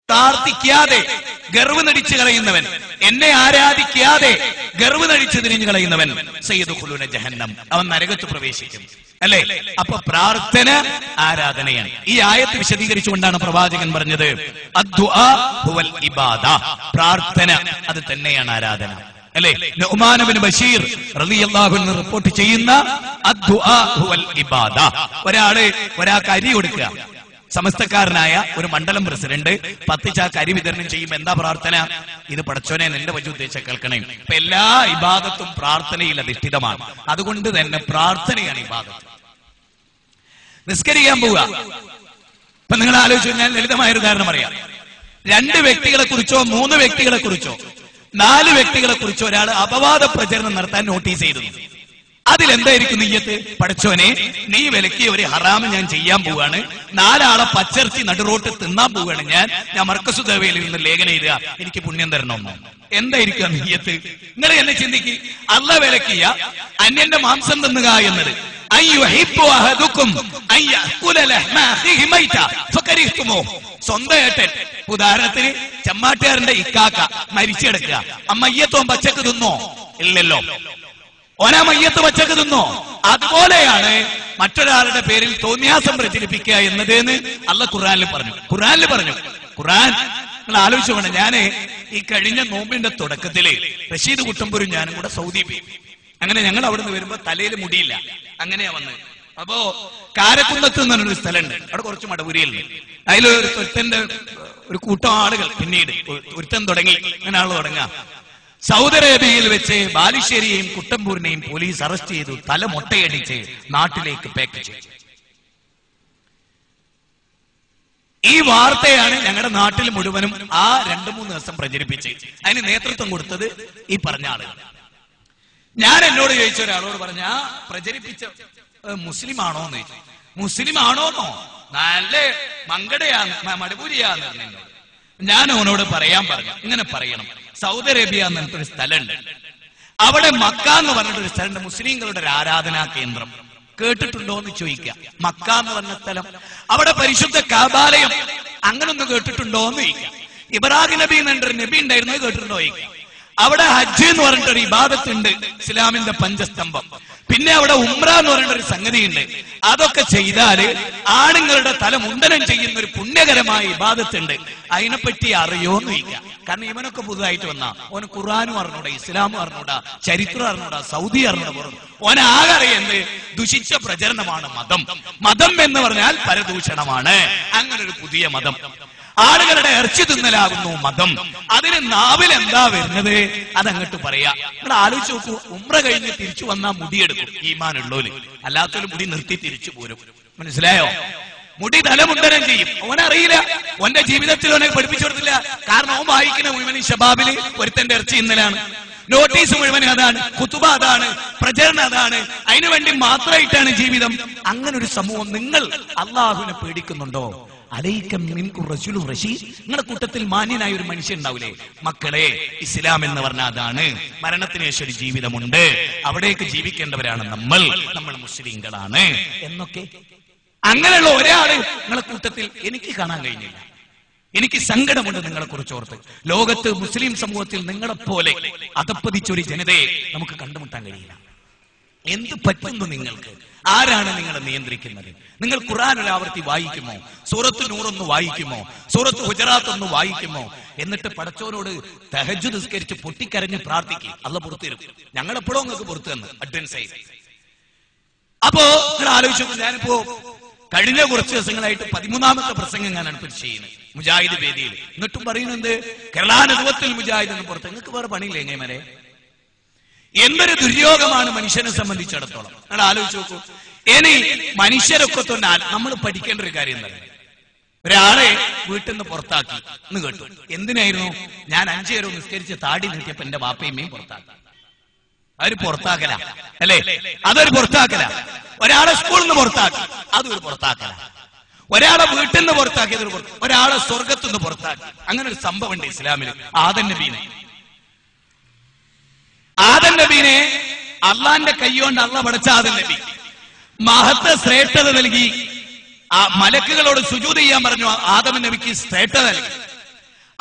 പ്രാർത്ഥിക്കാതെ ഗർവ് നടിച്ചു കളയുന്നവൻ, എന്നെ ആരാധിക്കാതെ ഗർവ് നടിച്ചു തിരിഞ്ഞു കളയുന്നവൻ സയ്യിദുഖുലൂന ജഹന്നം, അവൻ നരകത്ത് പ്രവേശിക്കും. അല്ലേ? അപ്പൊ പ്രാർത്ഥന ആരാധനയാണ്. ഈ ആയത്ത് വിശദീകരിച്ചുകൊണ്ടാണ് പ്രവാചകൻ പറഞ്ഞത് അദ്ദുആ ഹുവൽ ഇബാദ, പ്രാർത്ഥന അത് തന്നെയാണ് ആരാധന. അല്ലേ? നുഅ്മാൻ ഇബ്നു ബശീർ റളിയല്ലാഹു അൻഹു റിപ്പോർട്ട് ചെയ്യുന്ന അദ്ദുആ ഹുവൽ ഇബാദ. ഒരാൾക്ക് അരി കൊടുക്കുക, സമസ്തക്കാരനായ ഒരു മണ്ഡലം പ്രസിഡന്റ് 10 ചാക്ക് അരി വിതരണം ചെയ്യുമ്പോൾ എന്താ പ്രാർത്ഥന? ഇത് പടച്ചോനെ നിന്റെ വജു ഉദ്ദേശിച്ച കേൾക്കണേ. ഇപ്പൊ എല്ലാ ഇബാദത്തും പ്രാർത്ഥനയിൽ അധിഷ്ഠിതമാണ്. അതുകൊണ്ട് തന്നെ പ്രാർത്ഥനയാണ് ഇബാദത്ത്. നിസ്കരിക്കാൻ പോവുക. ഇപ്പൊ നിങ്ങൾ ആലോചിച്ചു, ഞാൻ ലളിതമായ ഒരു ഉദാഹരണം പറയാം. 2 വ്യക്തികളെ കുറിച്ചോ 3 വ്യക്തികളെ കുറിച്ചോ 4 വ്യക്തികളെ കുറിച്ചോ ഒരാൾ അപവാദ പ്രചരണം നടത്താൻ നോട്ടീസ് ചെയ്തിരുന്നു. അതിലെന്തായിരിക്കും നിയ്യത്ത്? പടച്ചോനെ, നീ വിലക്കിയ ഒരു ഹറാമ് ഞാൻ ചെയ്യാൻ പോവാണ്, 4 ആളെ പച്ചർച്ചി നടുറോട്ട് തിന്നാൻ പോവുകയാണ് ഞാൻ മർക്കസു ദഅവയിൽ നിന്ന് ലേഖനം എഴുതുക, എനിക്ക് പുണ്യം തരണമെന്നോ? എന്തായിരിക്കും നിയ്യത്ത്? നിങ്ങൾ എന്നെ ചിന്തിക്ക്. അല്ലാഹ് വിലക്കിയ അന്യന്റെ മാംസം തിന്നുക എന്നത് സ്വന്തം ഏട്ടൻ, ഉദാഹരണത്തിന് ചമ്മാട്ടുകാരന്റെ ഇക്കാക്ക മരിച്ചെടുക്കുക, മയ്യത്തോ പച്ചക്ക് തിന്നോ? ഇല്ലല്ലോ. ഓനാ മയ്യത്ത് പച്ചക്ക് തിന്നോ? അതുപോലെയാണ് മറ്റൊരാളുടെ പേരിൽ തോന്നിയാസം പ്രചരിപ്പിക്കുക എന്നതെന്ന് അല്ലാഹ് ഖുർആനിൽ പറഞ്ഞു. ഖുർആൻ നിങ്ങൾ ആലോചിച്ചു വേണം. ഞാന് ഈ കഴിഞ്ഞ നോമ്പിന്റെ തുടക്കത്തില് റഷീദ് കുട്ടമ്പൂരും ഞാനും കൂടെ സൗദി പോയി. അങ്ങനെ ഞങ്ങൾ അവിടെ നിന്ന് വരുമ്പോ തലയിൽ മുടിയില്ല, അങ്ങനെയാ വന്നത്. അപ്പോ കാരക്കുന്നത്ത് എന്ന് പറഞ്ഞൊരു സ്ഥലമുണ്ട്, അവിടെ കുറച്ച് മടപുരിയല്ലേ. അതിലൊരു ഒരുത്തന്റെ ഒരു കൂട്ടം ആളുകൾ പിന്നീട് ഒരുത്തൻ തുടങ്ങി, അങ്ങനെ ആള് തുടങ്ങാം. സൗദി അറേബ്യയിൽ വെച്ച് ബാലുശ്ശേരിയെയും കുട്ടമ്പൂരിനെയും പോലീസ് അറസ്റ്റ് ചെയ്തു, തല മൊട്ടയടിച്ച് നാട്ടിലേക്ക് പാക്ക് ചെയ്തു. ഈ വാർത്തയാണ് ഞങ്ങളുടെ നാട്ടിൽ മുഴുവനും ആ 2-3 ദിവസം പ്രചരിപ്പിച്ച് അതിന് നേതൃത്വം കൊടുത്തത് ഈ പറഞ്ഞ ആളുകൾ. ഞാൻ എന്നോട് ചോദിച്ച ഒരാളോട് പറഞ്ഞ പ്രചരിപ്പിച്ച മുസ്ലിം ആണോ എന്ന് ചോദിച്ചു. മുസ്ലിം ആണോന്നോ? നല്ല മങ്കടയാന്ന് മടപൂരിയാന്ന് എന്നോട്. ഞാൻ അവനോട് പറയാൻ പറഞ്ഞു, ഇങ്ങനെ പറയണം, സൗദി അറേബ്യ എന്ന് പറഞ്ഞിട്ടൊരു സ്ഥലമുണ്ട്, അവിടെ മക്ക എന്ന് പറഞ്ഞിട്ടൊരു സ്ഥലമുണ്ട്, മുസ്ലിങ്ങളുടെ ഒരു ആരാധനാ കേന്ദ്രം. കേട്ടിട്ടുണ്ടോ എന്ന് ചോദിക്കുക. മക്ക എന്ന് പറഞ്ഞ സ്ഥലം, അവിടെ പരിശുദ്ധ കഅബാലയം, അങ്ങനൊന്ന് കേട്ടിട്ടുണ്ടോ എന്ന് ചോദിക്കുക. ഇബ്രാഹിം നബി എന്നൊരു നബി ഉണ്ടായിരുന്നു, കേട്ടിട്ടുണ്ടോ ചോദിക്കുക. അവിടെ ഹജ്ജ് എന്ന് പറഞ്ഞിട്ടൊരു ഇബാദത്ത് ഉണ്ട്, ഇസ്ലാമിന്റെ 5 സ്തംഭം. പിന്നെ അവിടെ ഉംറ എന്ന് പറഞ്ഞിട്ടൊരു സംഗതി ഉണ്ട്. അതൊക്കെ ചെയ്താല് ആണുങ്ങളുടെ തല മുണ്ടനം ചെയ്യുന്ന ഒരു പുണ്യകരമായ ഇബാദത്ത് ഉണ്ട്, അതിനെപ്പറ്റി അറിയോന്ന് ചോദിക്കുക. കാരണം ഇവനൊക്കെ പുതുതായിട്ട് വന്നാ ഓന് ഖുർആനും അറിഞ്ഞൂടാ, ഇസ്ലാമും അറിഞ്ഞൂടാ, ചരിത്രം അറിഞ്ഞൂടാ, സൗദി അറിഞ്ഞൂടാ. ഓനാകെ അറിയുന്നത് ദുഷിച്ച പ്രചരണമാണ് മതം എന്ന് പറഞ്ഞാൽ പരദൂഷണമാണ്. അങ്ങനെ ഒരു പുതിയ മതം, ആളുകളുടെ ഇറച്ചി തിന്നലാകുന്നു മതം. അതിന് നാവിൽ എന്താ വരുന്നത് അതങ്ങോട്ട് പറയാ. നിങ്ങൾ ആലോചിച്ച് നോക്കൂ, ഉംറ കഴിഞ്ഞ് തിരിച്ചു വന്നാൽ മുടിയെടുക്കും ഈമാനുള്ളോല്, അല്ലാത്തൊരു മുടി നിർത്തി തിരിച്ചു പോരും. മനസ്സിലായോ? മുടി തലമുണ്ടനം ചെയ്യും. ഓനറിയില്ല, ഓന്റെ ജീവിതത്തിൽ ഓനെ പഠിപ്പിച്ചു കൊടുത്തില്ല. കാരണം ഓൻ വായിക്കുന്ന മുഴുവൻ ശബാബില് ഒരുത്തന്റെ ഇറച്ചി ഇന്നലാണ്, നോട്ടീസ് മുഴുവൻ അതാണ്, കുത്തുബ അതാണ്, പ്രചരണം അതാണ്, അതിനുവേണ്ടി മാത്രമായിട്ടാണ് ജീവിതം. അങ്ങനെ ഒരു സമൂഹം. നിങ്ങൾ അള്ളാഹുവിനെ പേടിക്കുന്നുണ്ടോ? നിങ്ങളുടെ കൂട്ടത്തിൽ മാന്യനായ ഒരു മനുഷ്യൻ ഉണ്ടാവില്ലേ? മക്കളെ, ഇസ്ലാം എന്ന് പറഞ്ഞാൽ അതാണ്. മരണത്തിന് ശേഷം ഒരു ജീവിതമുണ്ട്, അവിടേക്ക് ജീവിക്കേണ്ടവരാണ് നമ്മൾ മുസ്ലിങ്ങളാണ് എന്നൊക്കെ. അങ്ങനെയുള്ള ഒരാള് നിങ്ങളെ കൂട്ടത്തിൽ എനിക്ക് കാണാൻ കഴിഞ്ഞില്ല. എനിക്ക് സങ്കടമുണ്ട് നിങ്ങളെ കുറിച്ച് ഓർത്ത്. ലോകത്ത് മുസ്ലിം സമൂഹത്തിൽ നിങ്ങളെപ്പോലെ അധപ്പതിച്ചൊരു ജനതയെ നമുക്ക് കണ്ടുമുട്ടാൻ കഴിയില്ല. എന്ത് പറ്റുന്നു നിങ്ങൾക്ക്? ആരാണ് നിങ്ങളെ നിയന്ത്രിക്കുന്നത്? നിങ്ങൾ ഖുർആൻ ഒരു ആവർത്തി വായിക്കുമോ? സൂറത്ത് നൂർ ഒന്ന് വായിക്കുമോ? സൂറത്ത് ഹുജറാത്ത് ഒന്ന് വായിക്കുമോ? എന്നിട്ട് പടച്ചോനോട് തഹജ്ജുദ് നിസ്കരിച്ച് പൊട്ടിക്കരഞ്ഞ് പ്രാർത്ഥിക്കും, അല്ലാഹ് പുറത്തു തരും. ഞങ്ങളെപ്പോഴും നിങ്ങൾക്ക് പുറത്തു തന്നു അഡ്വാൻസ് ആയി. അപ്പോ നിങ്ങൾ ആലോചിച്ചു, ഞാനിപ്പോ കഴിഞ്ഞ കുറച്ച് ദിവസങ്ങളായിട്ട് 13ാമത്തെ പ്രസംഗം ഞാൻ അടുപ്പിച്ച് ചെയ്യുന്നത് മുജാഹിദ് വേദിയിൽ. എന്നിട്ടും പറയുന്നത് കേരള നേതൃത്വത്തിൽ മുജാഹിദ് എന്ന് പുറത്ത്. നിങ്ങൾക്ക് വേറെ പണിയില്ലേ? എങ്ങനെ എന്തൊരു ദുര്യോഗമാണ് മനുഷ്യനെ സംബന്ധിച്ചിടത്തോളം. നിങ്ങൾ ആലോചിച്ച് നോക്കൂ. ഇനി മനുഷ്യരൊക്കെ തന്നെ നമ്മൾ പഠിക്കേണ്ട ഒരു കാര്യം എന്താ? ഒരാളെ വീട്ടിൽ നിന്ന് പുറത്താക്കി എന്ന് കേട്ടു. എന്തിനായിരുന്നു? ഞാൻ 5 നേരം നിസ്കരിച്ച് താടി നീട്ടിയപ്പോ എന്റെ വാപ്പയമ്മയും പുറത്താക്കി. അതൊരു പുറത്താക്കല അല്ലേ? അതൊരു പുറത്താക്കല. ഒരാളെ സ്കൂളിൽ നിന്ന് പുറത്താക്കി, അതൊരു പുറത്താക്കല. ഒരാളെ വീട്ടിൽ നിന്ന് പുറത്താക്കിയത്, ഒരാളെ സ്വർഗത്തു നിന്ന് പുറത്താക്കി. അങ്ങനെ ഒരു സംഭവം ഉണ്ട് ഇസ്ലാമിൽ. ആദം നബീനെ അള്ളാന്റെ കൈകൊണ്ട് അള്ളാഹ് പടച്ച ആദം നബി മഹത്വ ശ്രേഷ്ഠത നൽകി. ആ മലക്കുകളോട് സുജൂദ് ചെയ്യാൻ പറഞ്ഞു. ആദം നബിക്ക് ശ്രേഷ്ഠത നൽകി.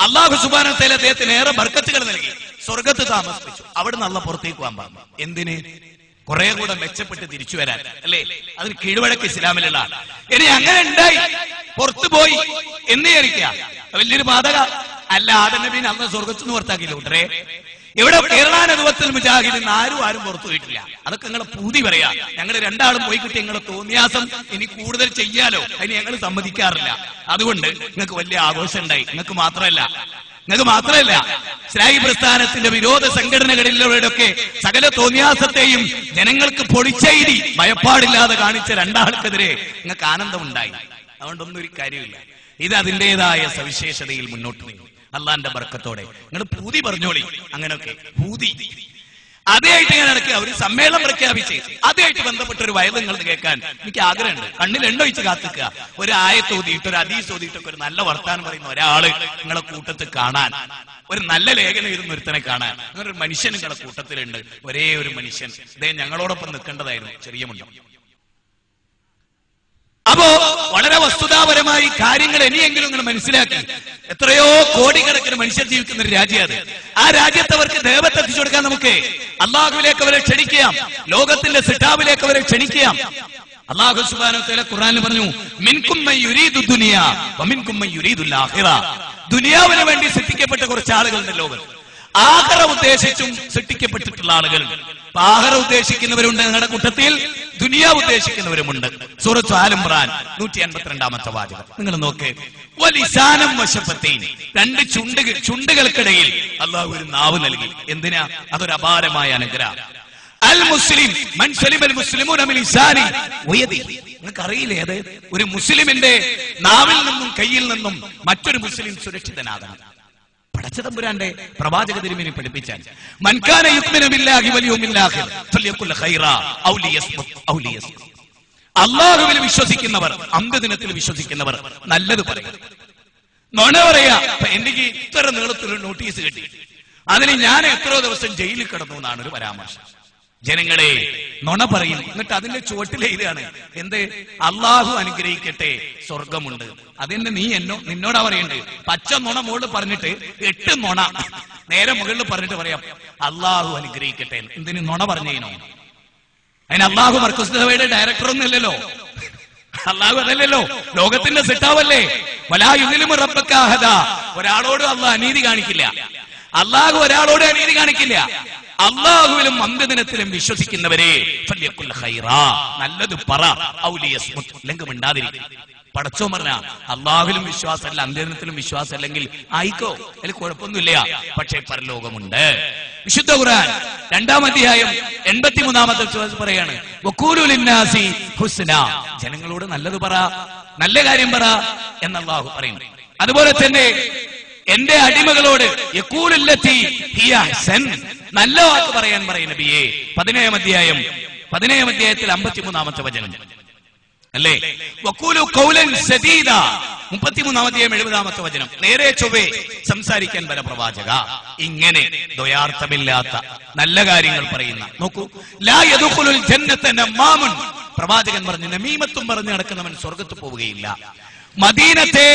അല്ലാഹു സുബ്ഹാനഹു വ തആല അദ്ദേഹത്തിന് ഏറെ ബർക്കത്തുകൾ നൽകി, സ്വർഗത്ത് താമസിപ്പിച്ചു. അവിടുന്ന് അല്ലാഹു പുറത്തേക്ക് പോകാൻ പറഞ്ഞു. എന്തിന്? കുറെ കൂടെ മെച്ചപ്പെട്ട് തിരിച്ചു വരാൻ, അല്ലേ? അതിന് കീഴ്വഴക്ക് ഇസ്ലാമിലുള്ള. ഇനി അങ്ങനെ ഉണ്ടായി പുറത്തു പോയി എന്ന് വിചാരിക്കുക വലിയൊരു ബാധക അല്ല. ആദം നബീനെ അല്ലാഹു സ്വർഗത്ത് നിന്ന് പുറത്താക്കിയില്ല കൂട്ടരെ. ഇവിടെ കേരള നദുവത്തുൽ മുജാഹിദീൻ ആരും പുറത്തു പോയിട്ടില്ല. അതൊക്കെ നിങ്ങളെ പൂതി പറയാ. ഞങ്ങൾ രണ്ടാളും പോയി കിട്ടി നിങ്ങളെ തോന്നിയാസം ഇനി കൂടുതൽ ചെയ്യാലോ, അതിന് ഞങ്ങൾ സമ്മതിക്കാറില്ല. അതുകൊണ്ട് നിങ്ങൾക്ക് വലിയ ആഘോഷം ഉണ്ടായി. നിങ്ങൾക്ക് മാത്രമല്ല ഇസ്ലാഹി പ്രസ്ഥാനത്തിന്റെ വിരോധ സംഘടനകളിലൂടെയൊക്കെ സകല തോന്നിയാസത്തെയും ജനങ്ങൾക്ക് പൊളിച്ചെഴുതി ഭയപ്പാടില്ലാതെ കാണിച്ച രണ്ടാൾക്കെതിരെ നിങ്ങൾക്ക് ആനന്ദമുണ്ടായി. അതുകൊണ്ടൊന്നും ഒരു കാര്യമില്ല. ഇത് അതിൻ്റെതായ സവിശേഷതയിൽ മുന്നോട്ട് നീങ്ങും അള്ളാന്റെ ബർക്കത്തോടെ. നിങ്ങൾ പൂതി പറഞ്ഞോളി. അങ്ങനെയൊക്കെ പൂതി അതായിട്ട് ഞാൻ നടക്കുക. ഒരു സമ്മേളനം പ്രഖ്യാപിച്ച് അതുമായിട്ട് ബന്ധപ്പെട്ട ഒരു വയത് നിങ്ങൾ കേൾക്കാൻ എനിക്ക് ആഗ്രഹമുണ്ട്. കണ്ണിൽ എണ്ണൊഴിച്ച് കാത്തിക്കുക. ഒരു ആയത്ത് ഓതിയിട്ട് ഒരു ഹദീസ് ഓതിയിട്ടൊക്കെ ഒരു നല്ല വർത്താനം പറയുന്ന ഒരാള് നിങ്ങളെ കൂട്ടത്തിൽ കാണാൻ, ഒരു നല്ല ലേഖനം ഇരുന്ന് ഒരുത്തനെ കാണാൻ, അങ്ങനെ ഒരു മനുഷ്യൻ നിങ്ങളെ കൂട്ടത്തിലുണ്ട്. ഒരേ ഒരു മനുഷ്യൻ. അദ്ദേഹം ഞങ്ങളോടൊപ്പം നിൽക്കേണ്ടതായിരുന്നു. ചെറിയ മുണ്ടോ. അപ്പോ വളരെ വസ്തുതാപരമായി കാര്യങ്ങൾ ഇനിയെങ്കിലും നിങ്ങൾ മനസ്സിലാക്കി. എത്രയോ കോടിക്കണക്കിന് മനുഷ്യർ ജീവിക്കുന്ന ഒരു രാജ്യം അത്. ആ രാജ്യത്ത് അവർക്ക് ദൈവത്തെ എത്തിച്ചു കൊടുക്കാൻ നമുക്ക് അള്ളാഹുവിലേക്ക് അവരെ ക്ഷണിക്കാം, ലോകത്തിന്റെ സിട്ടാവിലേക്ക് അവരെ ക്ഷണിക്കാം. അല്ലാഹു സുബ്ഹാനഹു വ തആല ഖുർആനിൽ പറഞ്ഞു, മിൻകും മൻ യുരീദു ദുനിയ വമിൻകും മൻ യുരീദുൽ ആഖിറ. ദുനിയാവിന് വേണ്ടി സൃഷ്ടിക്കപ്പെട്ട കുറച്ച് ആളുകളുണ്ട് ലോകത്ത്. ആഖിറ ഉദ്ദേശിച്ചും സൃഷ്ടിക്കപ്പെട്ടിട്ടുള്ള ആളുകളുണ്ട്. ആഖിറ ഉദ്ദേശിക്കുന്നവരുണ്ട് നിങ്ങളുടെ കൂട്ടത്തിൽ, ദുനിയാവ് ഉദ്ദേശിക്കുന്നവരുമുണ്ട്. സൂറത്ത് ആൽ ഇംറാൻ 152-ാമത്തെ വാചകം നിങ്ങൾ നോക്ക്. വലിസാനം വശപ്പത്തീൻ, രണ്ട് ചുണ്ടുകൾക്കിടയിൽ അല്ലാഹു ഒരു നാവ് നൽകി. എന്തിനാ? അതൊരു അപാരമായ അനുഗ്രഹം. അൽ മുസ്ലിം മൻ സലിമൽ മുസ്ലിമൂന മിൻ ലിസാനി വയദിഹി. നിങ്ങൾക്ക് അറിയില്ലേ അത്? ഒരു മുസ്ലിമിന്റെ നാവിൽ നിന്നും കയ്യിൽ നിന്നും മറ്റൊരു മുസ്ലിം സുരക്ഷിതനാകണം. പടച്ചതമ്പുരാന്റെ പ്രവാചക തിരുമേനി പഠിപ്പിച്ചാൽ മൻകാന യുഅ്മിനു ബില്ലാഹി വൽ യൗമിൽ ആഖിർ ഫൽയഖുൽ ഖൈറാ ഔ ലിയസ്മുത് ഔ ലിയസ്മുത്. അല്ലാഹുവിൽ വിശ്വസിക്കുന്നവർ, അന്ത്യദിനത്തിൽ വിശ്വസിക്കുന്നവർ നല്ലത് പറയും, നുണ പറയാ. എനിക്ക് ഇത്ര നീളത്തിലൊരു നോട്ടീസ് കിട്ടി, അതിന് ഞാൻ എത്രയോ ദിവസം ജയിലിൽ കിടന്നു എന്നാണ് ഒരു പരാമർശം. ജനങ്ങളെ നുണ പറയും, എന്നിട്ട് അതിന്റെ ചുവട്ടിൽ എഴുതുകയാണ് എന്ത്? അള്ളാഹു അനുഗ്രഹിക്കട്ടെ, സ്വർഗമുണ്ട്. അതിന്റെ നിന്നോടാ പറയണ്ടേ? പച്ച നുണ മുകളിൽ പറഞ്ഞിട്ട് 8 നുണ നേരെ മുകളിൽ പറഞ്ഞിട്ട് പറയാം അള്ളാഹു അനുഗ്രഹിക്കട്ടെ. എന്തിന്? നുണ പറഞ്ഞതിനോ? അതിന് അള്ളാഹു മർക്കസ് ദഅവയുടെ ഡയറക്ടർ ഒന്നും ഇല്ലല്ലോ. അള്ളാഹു അതല്ലല്ലോ, ലോകത്തിന്റെ സിട്ടാവല്ലേ. വലാ യുദ്ലിമു റബ്ബക അഹദാ. ഒരാളോട് അള്ളാഹു അനീതി കാണിക്കില്ല. അള്ളാഹു ഒരാളോട് അനീതി കാണിക്കില്ല. അള്ളാഹുവിലും അന്ത്യദിനത്തിലും വിശ്വസിക്കുന്നവരെ ഫൽയഖുൽ ഖൈറാ, നല്ലത് പറ, ഔ ലിയസ്മുത്, അല്ലെങ്കിൽ മിണ്ടാതിരിക്കും. പടച്ചോ പറഞ്ഞ അള്ളാഹുവിലും വിശ്വാസമല്ല, അന്ത്യദിനത്തിലും വിശ്വാസം അല്ലെങ്കിൽ ആയിക്കോ, അതിൽ കുഴപ്പമൊന്നുമില്ല. പക്ഷേ പരലോകമുണ്ട്. വിശുദ്ധ ഖുർആൻ 2-ാം അധ്യായം 83-ാമത്തെ പറയാണ് വഖൂലു ലിന്നാസി ഹുസ്ന, ജനങ്ങളോട് നല്ലത് പറ, നല്ല കാര്യം പറ എന്ന് അള്ളാഹു പറയുന്നു. അതുപോലെ തന്നെ എന്റെ അടിമകളോട് യഖൂലുല്ലതി ഹിയ അഹ്സൻ, നല്ല വാക്ക് പറയാൻ പറയും നബിയെ. 17-ാം അധ്യായത്തിൽ 53-ാമത്തെ വചനം അല്ലേ? വഖൂലു ഖൗലൻ സദീദ 33-ാം അധ്യായം 70-ാമത്തെ വചനം. നേരെ ചൊവ്വേ സംസാരിക്കാൻ വര പ്രവാചക. ഇങ്ങനെ ദ്വയാർത്ഥമില്ലാത്ത നല്ല കാര്യങ്ങൾ പറയുന്ന. നോക്കൂ, ലാ യദ്ഖുലുൽ ജന്നത നമാമുൻ, പ്രവാചകൻ പറഞ്ഞു നമീമത്തും പറഞ്ഞു നടക്കുന്നവൻ സ്വർഗ്ഗത്തിൽ പോവുകയില്ല. മദീനത്തെ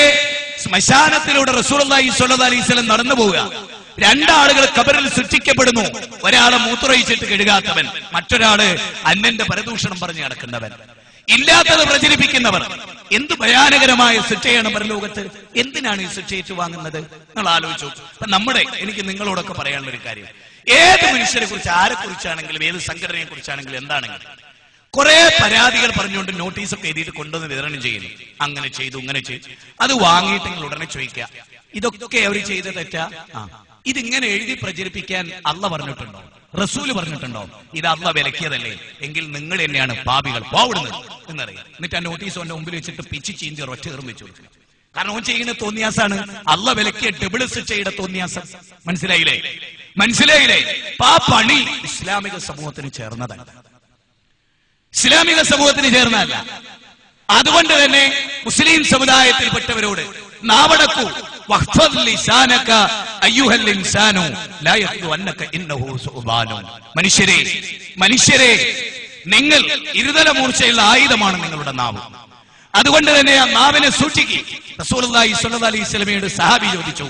ശ്മശാനത്തിലൂടെ റസൂലുള്ളാഹി സ്വല്ലല്ലാഹി അലൈഹി വസല്ലം നടന്നു പോവുക. 2 ആളുകൾ ഖബറിൽ സൃഷ്ടിക്കപ്പെടുന്നു. ഒരാള് മൂത്രമൊഴിച്ചിട്ട് കഴുകാത്തവൻ, മറ്റൊരാള് അന്യന്റെ പരദൂഷണം പറഞ്ഞു നടക്കുന്നവൻ, ഇല്ലാത്തത് പ്രചരിപ്പിക്കുന്നവർ. എന്ത് ഭയാനകരമായ ശിക്ഷയാണ് പരലോകത്ത്. എന്തിനാണ് ഈ ശിക്ഷ ഏറ്റുവാങ്ങുന്നത്? നിങ്ങൾ ആലോചിച്ചു. അപ്പൊ എനിക്ക് നിങ്ങളോടൊക്കെ പറയാനുള്ള ഒരു കാര്യം, ഏത് മനുഷ്യരെ കുറിച്ച്, ആരെ കുറിച്ചാണെങ്കിലും, ഏത് സംഘടനയെ കുറിച്ചാണെങ്കിലും, എന്താണെങ്കിലും കുറെ പരാതികൾ പറഞ്ഞുകൊണ്ട് നോട്ടീസൊക്കെ എഴുതിയിട്ട് കൊണ്ടുവന്ന് വിതരണം ചെയ്യുന്നു. അങ്ങനെ ചെയ്തു, ഇങ്ങനെ ചെയ്തു. അത് വാങ്ങിയിട്ട് നിങ്ങൾ ഉടനെ ചോദിക്കുക ഇതൊക്കെ അവർ ചെയ്ത തെറ്റാ? ഇതിങ്ങനെ എഴുതി പ്രചരിപ്പിക്കാൻ അള്ളാഹ് പറഞ്ഞിട്ടുണ്ടോ? റസൂല് പറഞ്ഞിട്ടുണ്ടോ? ഇത് അള്ളാഹ് വിലക്കിയതല്ലേ? എങ്കിൽ നിങ്ങൾ തന്നെയാണ് പാപികൾ, പോവിടുന്നത് എന്നറിയാം. എന്നിട്ട് ആ നോട്ടീസ് അവന്റെ മുമ്പിൽ വെച്ചിട്ട് പിച്ച് ചീഞ്ചി ഒറ്റ വെച്ച് കൊടുക്കുക. കാരണം ഓൻ ചെയ്യുന്ന തോന്നിയാസാണ്. അള്ളാഹ് വിലക്കിയ ഡബിൾ ശിക്ഷയുടെ തോന്നിയാസം. മനസ്സിലായില്ലേ? ആ പണി ഇസ്ലാമിക സമൂഹത്തിന് ചേർന്നതല്ല, ഇസ്ലാമിക സമൂഹത്തിന് ചേർന്നതല്ല. അതുകൊണ്ട് തന്നെ മുസ്ലിം സമുദായത്തിൽപ്പെട്ടവരോട് നാവടക്കൂ. മനുഷ്യരെ നിങ്ങൾ ഇരുതല മൂർച്ചയുള്ള ആയുധമാണ് നിങ്ങളുടെ നാവ്. അതുകൊണ്ട് തന്നെ ആ നാവിനെ സൂക്ഷിക്കുക. റസൂലുള്ളാഹി സ്വല്ലല്ലാഹി അലൈഹി വസല്ലമയോട് സഹാബി ചോദിച്ചു,